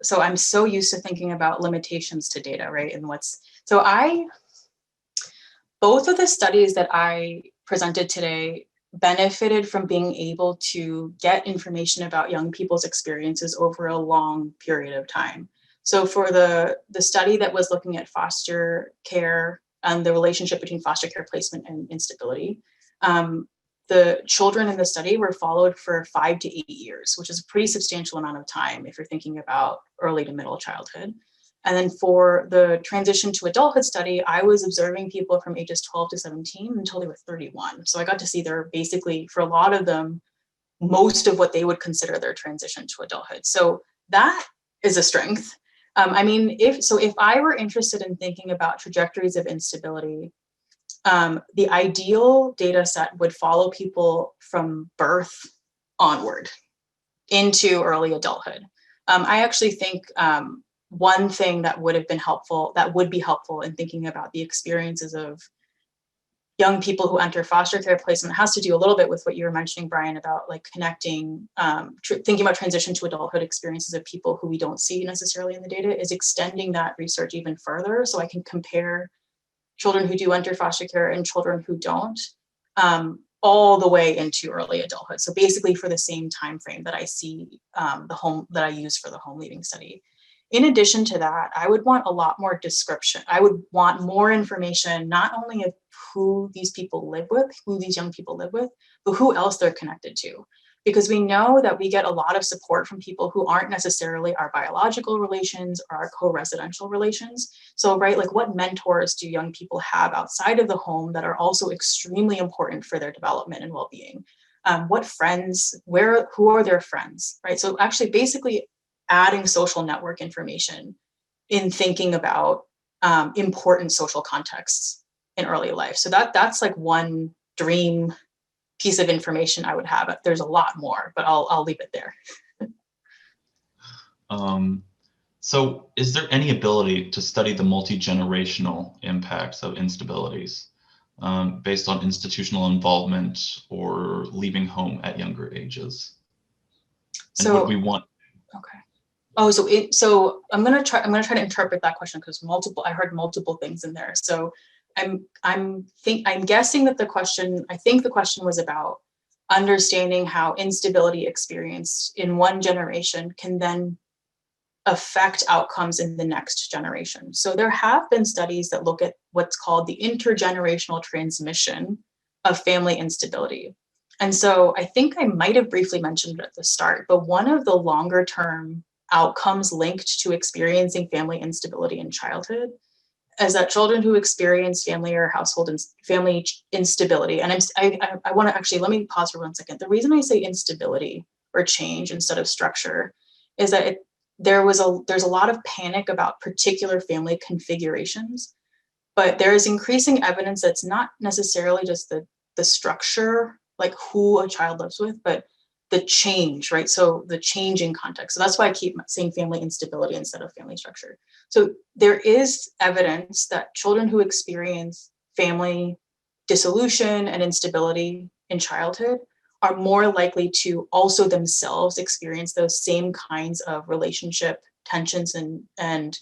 used to thinking about limitations to data, right? And both of the studies that I presented today benefited from being able to get information about young people's experiences over a long period of time. So for the study that was looking at foster care and the relationship between foster care placement and instability, the children in the study were followed for 5 to 8 years, which is a pretty substantial amount of time if you're thinking about early to middle childhood. And then for the transition to adulthood study, I was observing people from ages 12 to 17 until they were 31. So I got to see their, basically, for a lot of them, most of what they would consider their transition to adulthood. So that is a strength. If I were interested in thinking about trajectories of instability, the ideal data set would follow people from birth onward into early adulthood. I actually think one thing that would be helpful in thinking about the experiences of young people who enter foster care placement has to do a little bit with what you were mentioning, Brian, about like connecting, thinking about transition to adulthood experiences of people who we don't see necessarily in the data, is extending that research even further so I can compare children who do enter foster care and children who don't, all the way into early adulthood. So basically for the same time frame that I see that I use for the home leaving study. In addition to that, I would want a lot more description. I would want more information, not only of who these people live with, who these young people live with, but who else they're connected to. Because we know that we get a lot of support from people who aren't necessarily our biological relations or our co-residential relations. So, right, like what mentors do young people have outside of the home that are also extremely important for their development and well-being? What friends, who are their friends, right? So actually basically adding social network information in thinking about important social contexts in early life. So that's like one dream piece of information I would have. There's a lot more, but I'll leave it there. So is there any ability to study the multi-generational impacts of instabilities based on institutional involvement or leaving home at younger ages? And So would we want? Okay. Oh, so I'm gonna try to interpret that question because I heard multiple things in there. So I'm guessing that the question was about understanding how instability experienced in one generation can then affect outcomes in the next generation. So there have been studies that look at what's called the intergenerational transmission of family instability. And so I think I might have briefly mentioned it at the start, but one of the longer term outcomes linked to experiencing family instability in childhood is that children who experience family or household and family instability, and I want to actually, let me pause for 1 second. The reason I say instability or change instead of structure is that there's a lot of panic about particular family configurations, but there is increasing evidence that's not necessarily just the structure, like who a child lives with, but the change, right? So the change in context. So that's why I keep saying family instability instead of family structure. So there is evidence that children who experience family dissolution and instability in childhood are more likely to also themselves experience those same kinds of relationship tensions and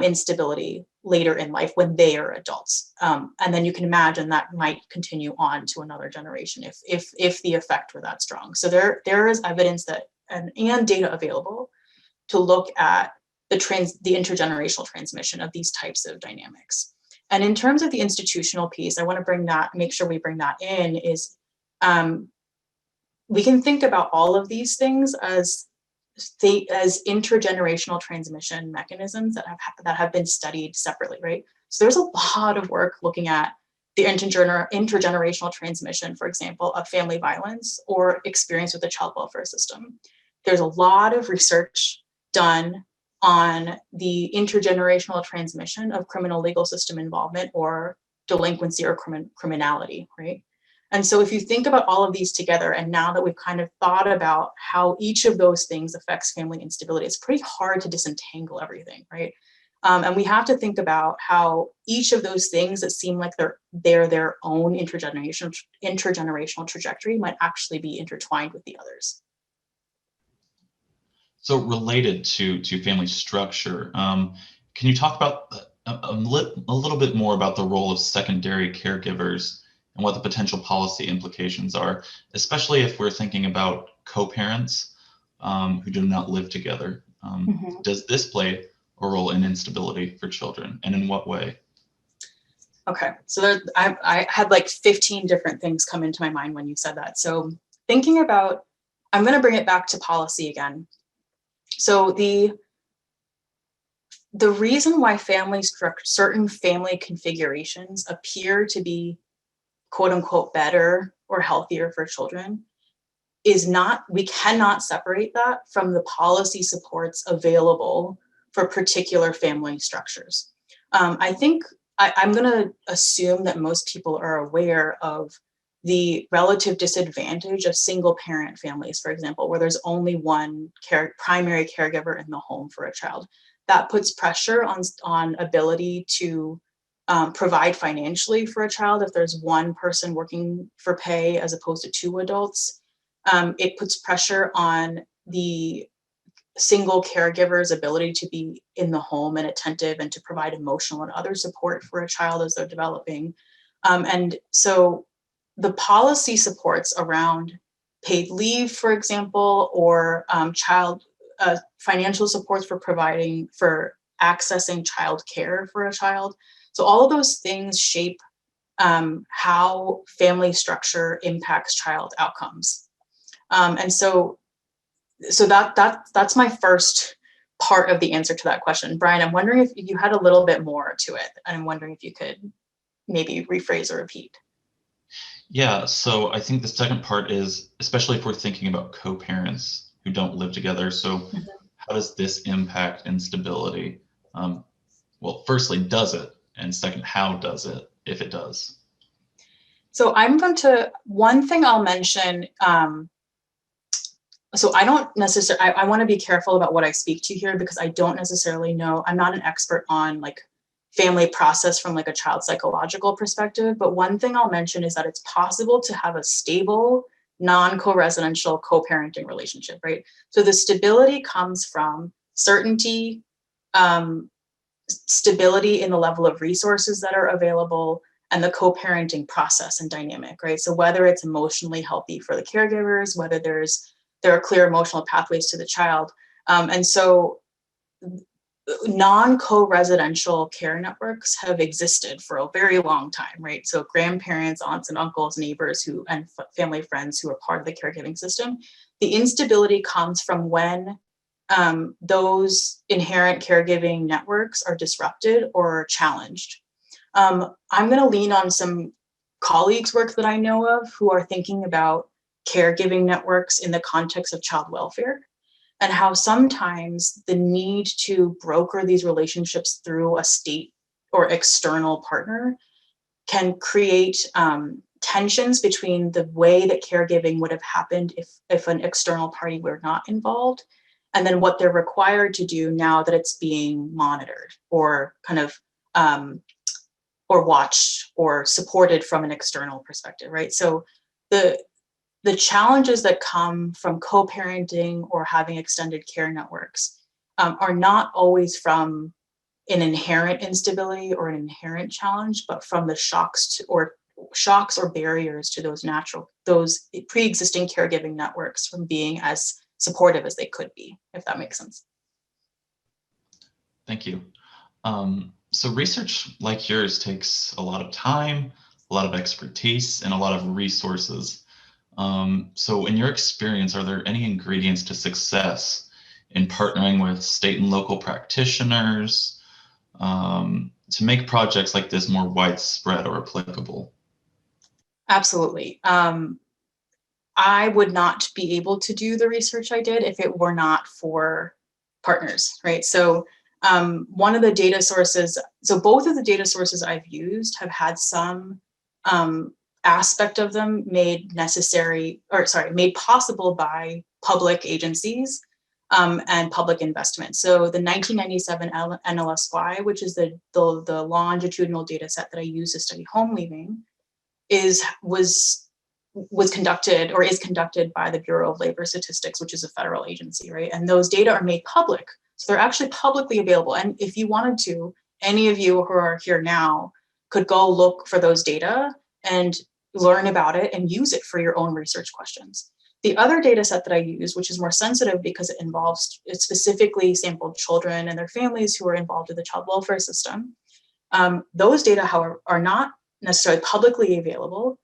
instability later in life when they are adults. And then you can imagine that might continue on to another generation if the effect were that strong. So there is evidence that and data available to look at the intergenerational transmission of these types of dynamics. And in terms of the institutional piece, I want to make sure we bring that in is we can think about all of these things as intergenerational transmission mechanisms that have been studied separately, right? So there's a lot of work looking at the intergenerational transmission, for example, of family violence or experience with the child welfare system. There's a lot of research done on the intergenerational transmission of criminal legal system involvement or delinquency or criminality, right? And so if you think about all of these together, and now that we've kind of thought about how each of those things affects family instability, it's pretty hard to disentangle everything, right? And we have to think about how each of those things that seem like they're their own intergenerational trajectory might actually be intertwined with the others. So related to family structure, can you talk about a little bit more about the role of secondary caregivers and what the potential policy implications are, especially if we're thinking about co-parents who do not live together? Does this play a role in instability for children, and in what way? Okay, so I had like 15 different things come into my mind when you said that. So thinking about, I'm going to bring it back to policy again. So the reason why certain family configurations appear to be quote unquote better or healthier for children is not, we cannot separate that from the policy supports available for particular family structures. I think I'm going to assume that most people are aware of the relative disadvantage of single parent families, for example, where there's only one primary caregiver in the home for a child. That puts pressure on ability to provide financially for a child if there's one person working for pay as opposed to two adults. It puts pressure on the single caregiver's ability to be in the home and attentive and to provide emotional and other support for a child as they're developing. And so the policy supports around paid leave, for example, or child financial supports for accessing child care for a child. So all of those things shape how family structure impacts child outcomes. And so that's my first part of the answer to that question. Brian, I'm wondering if you had a little bit more to it. I'm wondering if you could maybe rephrase or repeat. Yeah, so I think the second part is, especially if we're thinking about co-parents who don't live together, so how does this impact instability? Well, firstly, does it? And second, how does it, if it does? So one thing I'll mention, so I don't necessarily, I want to be careful about what I speak to here because I don't necessarily know, I'm not an expert on like family process from like a child psychological perspective, but one thing I'll mention is that it's possible to have a stable, non-co-residential co-parenting relationship, right? So the stability comes from certainty, stability in the level of resources that are available, and the co-parenting process and dynamic, right? So whether it's emotionally healthy for the caregivers, whether there are clear emotional pathways to the child. And so non-co-residential care networks have existed for a very long time, right? So grandparents, aunts and uncles, neighbors and family friends who are part of the caregiving system. The instability comes from when those inherent caregiving networks are disrupted or challenged. I'm going to lean on some colleagues' work that I know of who are thinking about caregiving networks in the context of child welfare, and how sometimes the need to broker these relationships through a state or external partner can create tensions between the way that caregiving would have happened if an external party were not involved, and then what they're required to do now that it's being monitored or kind of or watched or supported from an external perspective, right? So the challenges that come from co-parenting or having extended care networks are not always from an inherent instability or an inherent challenge, but from the shocks or barriers to those pre-existing caregiving networks from being as supportive as they could be, if that makes sense. Thank you. So research like yours takes a lot of time, a lot of expertise, and a lot of resources. So in your experience, are there any ingredients to success in partnering with state and local practitioners to make projects like this more widespread or applicable? Absolutely. I would not be able to do the research I did if it were not for partners, right? So one of the data sources, so both of the data sources I've used have had some aspect of them made possible by public agencies and public investment. So the 1997 NLSY, which is the longitudinal data set that I use to study home leaving, was was conducted or is conducted by the Bureau of Labor Statistics, which is a federal agency, right? And those data are made public. So they're actually publicly available. And if you wanted to, any of you who are here now could go look for those data and learn about it and use it for your own research questions. The other data set that I use, which is more sensitive because it specifically sampled children and their families who are involved in the child welfare system. Those data, however, are not necessarily publicly available,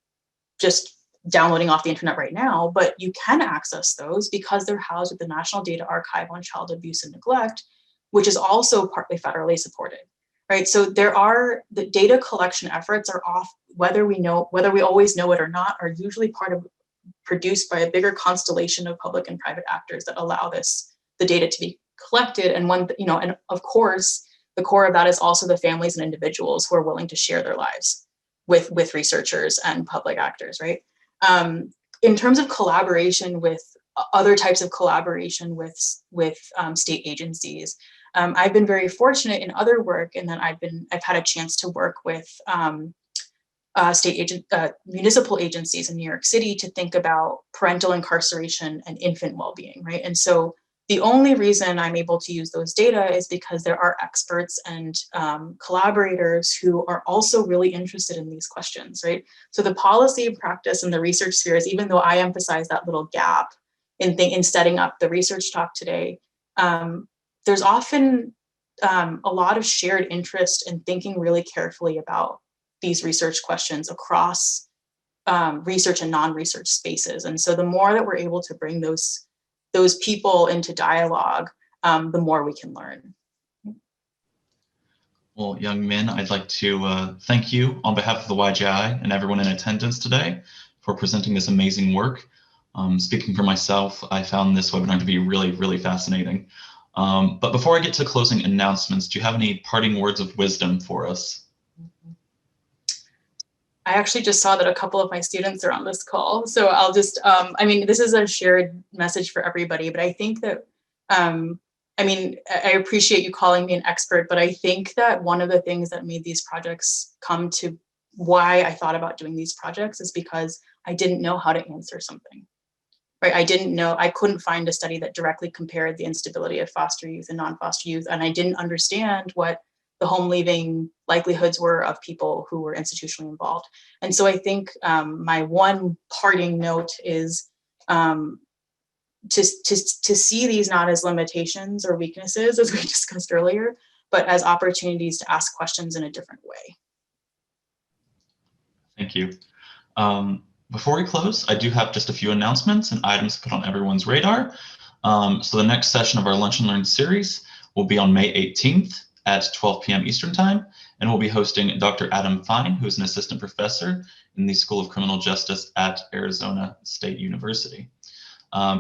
just downloading off the internet right now, but you can access those because they're housed at the National Data Archive on Child Abuse and Neglect, which is also partly federally supported, right? So the data collection efforts are off, whether we always know it or not, are usually produced by a bigger constellation of public and private actors that allow the data to be collected. And and of course, the core of that is also the families and individuals who are willing to share their lives with researchers and public actors, right? In terms of collaboration with other types of collaboration with state agencies, I've been very fortunate in other work, and then I've had a chance to work with municipal agencies in New York City to think about parental incarceration and infant well-being, right? And so the only reason I'm able to use those data is because there are experts and collaborators who are also really interested in these questions, right? So the policy practice and the research spheres, even though I emphasize that little gap in setting up the research talk today, there's often a lot of shared interest in thinking really carefully about these research questions across research and non-research spaces. And so the more that we're able to bring those people into dialogue, the more we can learn. Well, Youngmin, I'd like to thank you on behalf of the YJI and everyone in attendance today for presenting this amazing work. Speaking for myself, I found this webinar to be really, really fascinating. But before I get to closing announcements, do you have any parting words of wisdom for us? I actually just saw that a couple of my students are on this call. So I'll just, this is a shared message for everybody, but I think that, I appreciate you calling me an expert, but I think that one of the things that made these projects come to why I thought about doing these projects is because I didn't know how to answer something, right? I couldn't find a study that directly compared the instability of foster youth and non-foster youth. And I didn't understand what the home leaving likelihoods were of people who were institutionally involved. And so I think my one parting note is to see these not as limitations or weaknesses, as we discussed earlier, but as opportunities to ask questions in a different way. Thank you. Before we close, I do have just a few announcements and items put on everyone's radar. So the next session of our Lunch and Learn series will be on May 18th at 12 p.m. Eastern Time, and we'll be hosting Dr. Adam Fine, who's an assistant professor in the School of Criminal Justice at Arizona State University.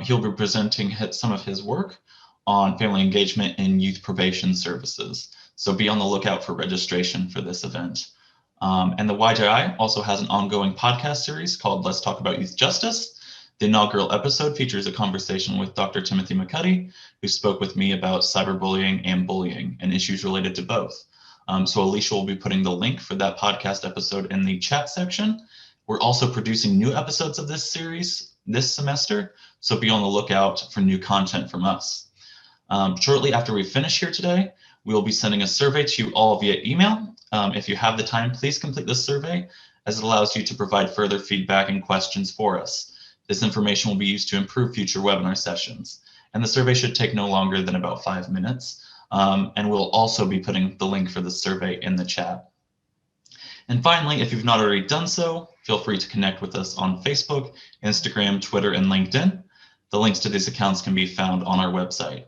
He'll be presenting some of his work on family engagement in youth probation services. So be on the lookout for registration for this event. And the YJI also has an ongoing podcast series called Let's Talk About Youth Justice. The inaugural episode features a conversation with Dr. Timothy McCuddy, who spoke with me about cyberbullying and bullying and issues related to both. So Alicia will be putting the link for that podcast episode in the chat section. We're also producing new episodes of this series this semester, so be on the lookout for new content from us. Shortly after we finish here today, we will be sending a survey to you all via email. If you have the time, please complete this survey, as it allows you to provide further feedback and questions for us. This information will be used to improve future webinar sessions, and the survey should take no longer than about 5 minutes. And we'll also be putting the link for the survey in the chat. And finally, if you've not already done so, feel free to connect with us on Facebook, Instagram, Twitter, and LinkedIn. The links to these accounts can be found on our website.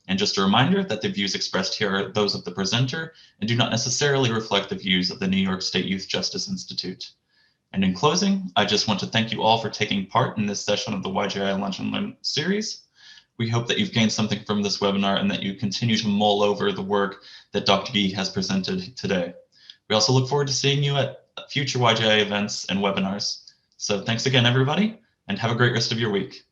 And just a reminder that the views expressed here are those of the presenter and do not necessarily reflect the views of the New York State Youth Justice Institute. And in closing, I just want to thank you all for taking part in this session of the YJI Lunch and Learn series. We hope that you've gained something from this webinar and that you continue to mull over the work that Dr. Yi has presented today. We also look forward to seeing you at future YJI events and webinars. So thanks again, everybody, and have a great rest of your week.